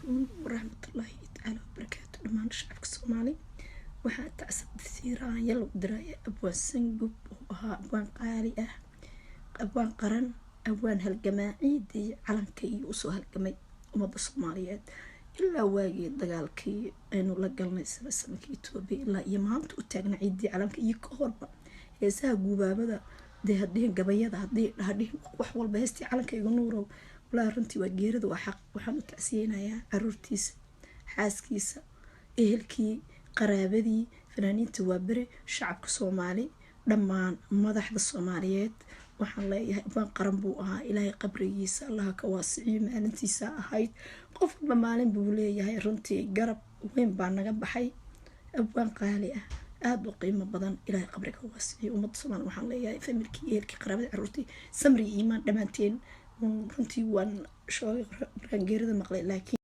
عليكم ورحمة الله تعالى وبركاته. دمان شعبك الصومالي waxaa tacsan siiraan yalo diray abwaan sangub oo ahaa abwaan qaali ah, abwaan qaran, abwaan halgamaaciidii calankii usoo halgamay ummadda Soomaaliyeed ilaa waagii dagaalkii aynu la galnay sanadkii Itoobiya ilaa iyo maanta u taagna ciidii calanka iyo ka horba heesaha guubaabada hadii gabayada hadii wax walba heestii calanka igu nuurow walaa runtii waa geerida waa xaq. waxaan u tacsiyeynayaa caruurtiisa, xaaskiisa, ehelkii, qaraabadii, fanaaniinta waa bari shacabka Soomaali dhammaan madaxda Soomaaliyeed waxaan leeyahay abwaan qaran buu ahaa. ilaahay qabrigiisa Allah ka waasiciyo maalintiisa ahayd qof walba maalin buu leeyahay. runtii garab weyn baa naga baxay, abwaan qaali ah aad u qiimo badan. ilaahay qabriga waasiciyo ummadda Soomaali waxaan leeyahay familkii, ehelkii, qaraabadii, caruurtii samri iimaan dhamaanteen. runtii waan geerida maqlay laakiin